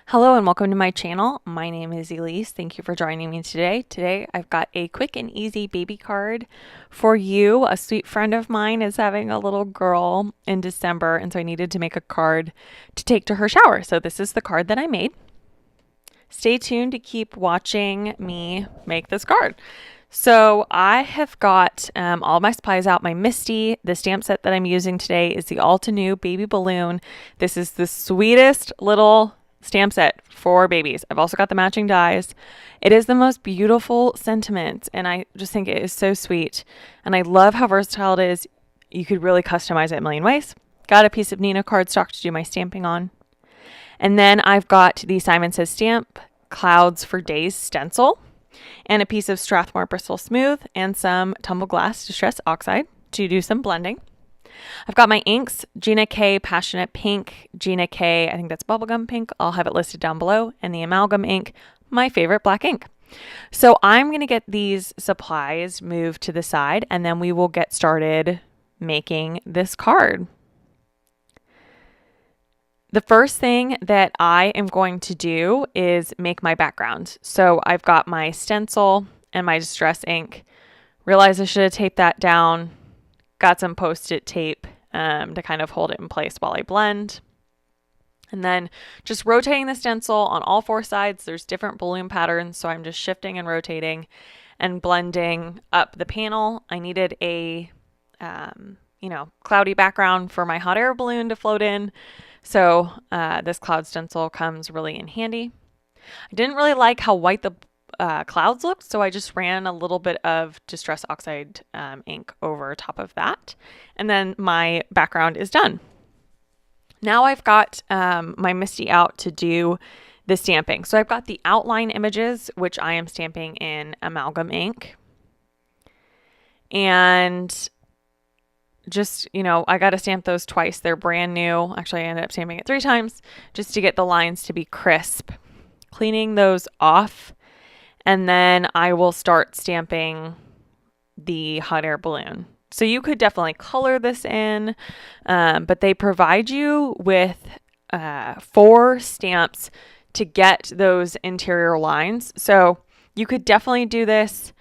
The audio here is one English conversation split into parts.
Hello and welcome to my channel. My name is Elise. Thank you for joining me today. Today I've got a quick and easy baby card for you. A sweet friend of mine is having a little girl in December, and so I needed to make a card to take to her shower. So this is the card that I made. Stay tuned to keep watching me make this card. So I have got all my supplies out. My Misty, the stamp set that I'm using today is the Altenew baby balloon. This is the sweetest little stamp set for babies. I've also got the matching dies. It is the most beautiful sentiment, and I just think it is so sweet. And I love how versatile it is. You could really customize it a million ways. Got a piece of Nina cardstock to do my stamping on. And then I've got the Simon Says Stamp Clouds for Days stencil and a piece of Strathmore Bristol Smooth and some Tumble Glass Distress Oxide to do some blending. I've got my inks, Gina K Passionate Pink, Gina K, I think that's Bubblegum Pink. I'll have it listed down below. And the Amalgam ink, my favorite black ink. So I'm going to get these supplies moved to the side and then we will get started making this card. The first thing that I am going to do is make my background. So I've got my stencil and my distress ink. Realized I should have taped that down. Got some Post-it tape to kind of hold it in place while I blend. And then just rotating the stencil on all four sides. There's different balloon patterns, so I'm just shifting and rotating and blending up the panel. I needed a cloudy background for my hot air balloon to float in. So this cloud stencil comes really in handy. I didn't really like how white the clouds looked, so I just ran a little bit of Distress Oxide ink over top of that. And then my background is done. Now I've got my Misty out to do the stamping. So I've got the outline images, which I am stamping in Amalgam ink. And just, I got to stamp those twice. They're brand new. Actually, I ended up stamping it 3 times just to get the lines to be crisp. Cleaning those off. And then I will start stamping the hot air balloon. So you could definitely color this in, but they provide you with 4 stamps to get those interior lines. So you could definitely do this,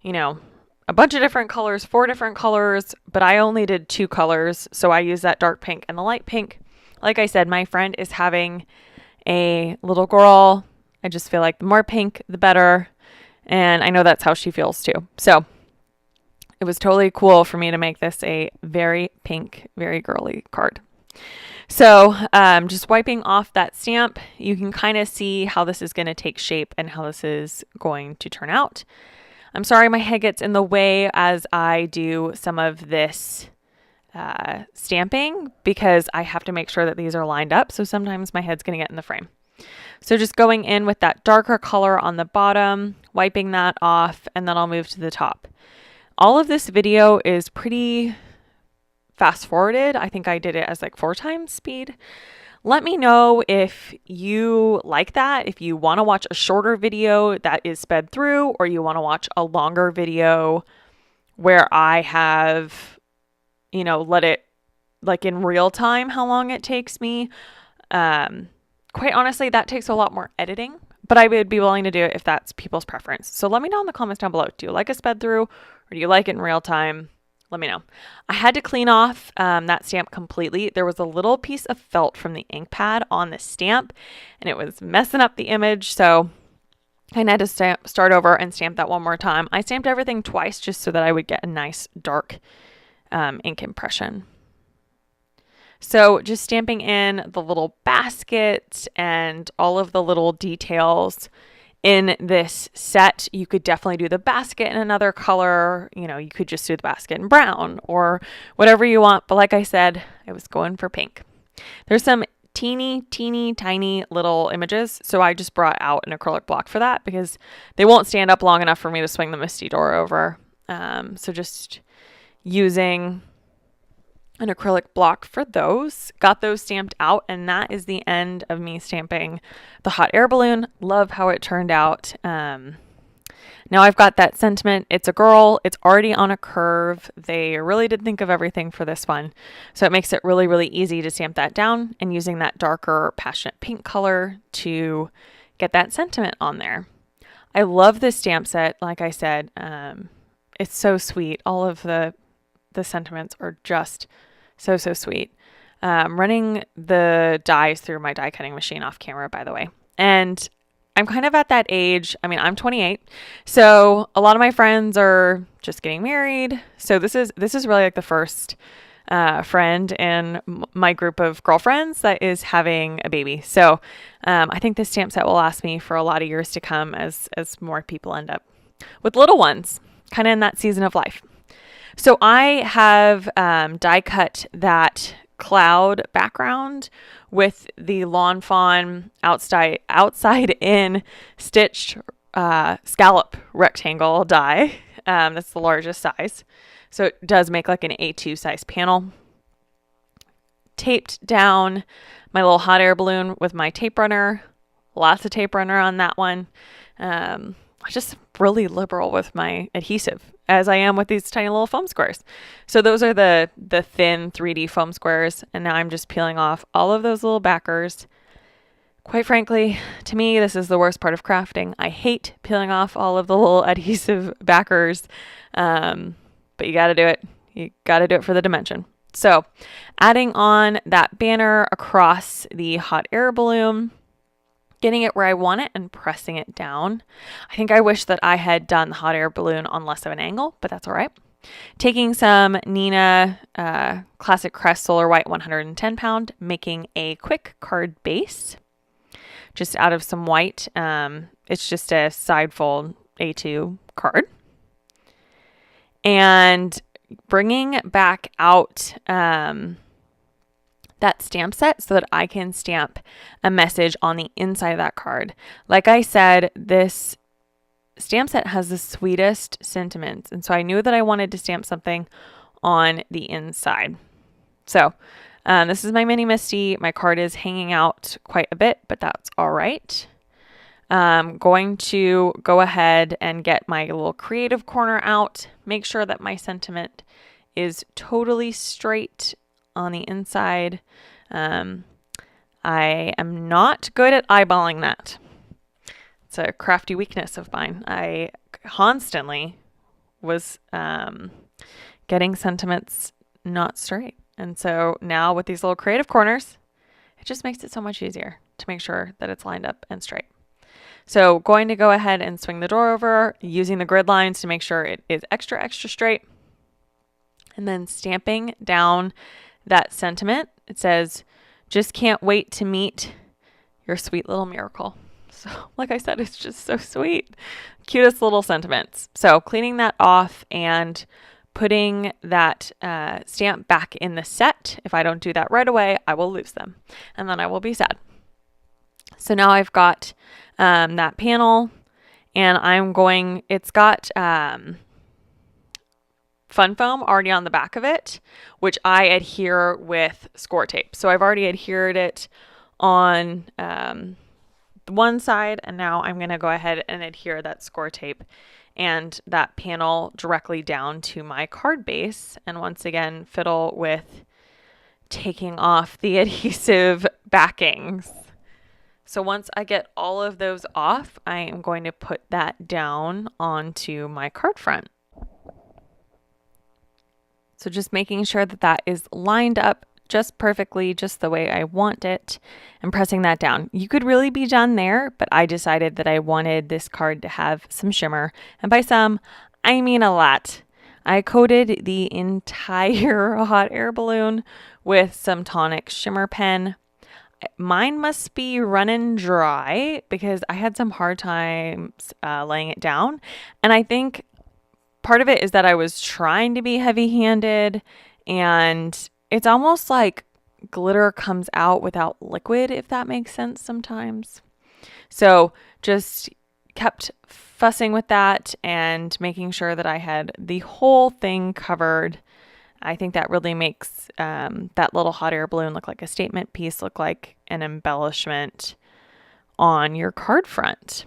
a bunch of different colors, 4 different colors, but I only did 2 colors. So I use that dark pink and the light pink. Like I said, my friend is having a little girl. I just feel like the more pink, the better. And I know that's how she feels too. So it was totally cool for me to make this a very pink, very girly card. So just wiping off that stamp, you can kind of see how this is going to take shape and how this is going to turn out. I'm sorry my head gets in the way as I do some of this stamping because I have to make sure that these are lined up. So sometimes my head's going to get in the frame. So just going in with that darker color on the bottom, wiping that off, and then I'll move to the top. All of this video is pretty fast forwarded. I think I did it as like 4 times speed. Let me know if you like that, if you want to watch a shorter video that is sped through, or you want to watch a longer video where I have, let it like in real time how long it takes me. Quite honestly, that takes a lot more editing, but I would be willing to do it if that's people's preference. So let me know in the comments down below. Do you like a sped through or do you like it in real time? Let me know. I had to clean off that stamp completely. There was a little piece of felt from the ink pad on the stamp and it was messing up the image. So I had to start over and stamp that one more time. I stamped everything twice just so that I would get a nice dark ink impression. So just stamping in the little basket and all of the little details in this set. You could definitely do the basket in another color. You could just do the basket in brown or whatever you want. But like I said, I was going for pink. There's some teeny tiny little images. So I just brought out an acrylic block for that because they won't stand up long enough for me to swing the Misty door over. So just using an acrylic block for those, got those stamped out, and that is the end of me stamping the hot air balloon. Love how it turned out. Now I've got that sentiment. It's a girl. It's already on a curve. They really did think of everything for this one. So it makes it really, really easy to stamp that down and using that darker passionate pink color to get that sentiment on there. I love this stamp set. Like I said, it's so sweet. All of the sentiments are just so, so sweet. Running the dies through my die cutting machine off camera, by the way. And I'm kind of at that age. I mean, I'm 28. So a lot of my friends are just getting married. So this is really like the first friend in my group of girlfriends that is having a baby. So I think this stamp set will last me for a lot of years to come as more people end up with little ones, kind of in that season of life. So I have die cut that cloud background with the Lawn Fawn outside in stitched scallop rectangle die. That's the largest size. So it does make like an A2 size panel. Taped down my little hot air balloon with my tape runner. Lots of tape runner on that one. I'm just really liberal with my adhesive, as I am with these tiny little foam squares. So those are the thin 3D foam squares. And now I'm just peeling off all of those little backers. Quite frankly, to me, this is the worst part of crafting. I hate peeling off all of the little adhesive backers. But you got to do it. You got to do it for the dimension. So adding on that banner across the hot air balloon, getting it where I want it and pressing it down. I think I wish that I had done the hot air balloon on less of an angle, but that's all right. Taking some Nina Classic Crest Solar White 110 pound, making a quick card base just out of some white. It's just a side fold A2 card. And bringing back out that stamp set so that I can stamp a message on the inside of that card. Like I said, this stamp set has the sweetest sentiments. And so I knew that I wanted to stamp something on the inside. So this is my mini Misty. My card is hanging out quite a bit, but that's all right. Going to go ahead and get my little creative corner out, make sure that my sentiment is totally straight on the inside. I am not good at eyeballing that. It's a crafty weakness of mine. I constantly was getting sentiments not straight. And so now with these little creative corners, it just makes it so much easier to make sure that it's lined up and straight. So going to go ahead and swing the door over, using the grid lines to make sure it is extra, extra straight. And then stamping down that sentiment. It says, just can't wait to meet your sweet little miracle. So like I said, it's just so sweet. Cutest little sentiments. So cleaning that off and putting that stamp back in the set. If I don't do that right away, I will lose them. And then I will be sad. So now I've got that panel, and it's got Fun Foam already on the back of it, which I adhere with score tape. So I've already adhered it on one side, and now I'm going to go ahead and adhere that score tape and that panel directly down to my card base. And once again, fiddle with taking off the adhesive backings. So once I get all of those off, I am going to put that down onto my card front. So just making sure that that is lined up just perfectly, just the way I want it, and pressing that down. You could really be done there, but I decided that I wanted this card to have some shimmer. And by some, I mean a lot. I coated the entire hot air balloon with some tonic shimmer pen. Mine must be running dry because I had some hard times laying it down. And I think part of it is that I was trying to be heavy-handed, and it's almost like glitter comes out without liquid, if that makes sense sometimes. So just kept fussing with that and making sure that I had the whole thing covered. I think that really makes that little hot air balloon look like a statement piece, look like an embellishment on your card front.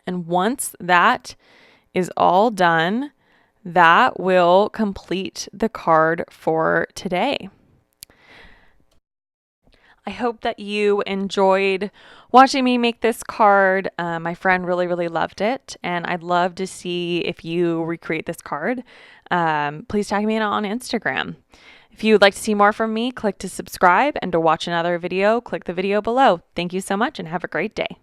And once that is all done, that will complete the card for today. I hope that you enjoyed watching me make this card. My friend really, really loved it, and I'd love to see if you recreate this card. Please tag me on Instagram. If you would like to see more from me, click to subscribe, and to watch another video, click the video below. Thank you so much and have a great day.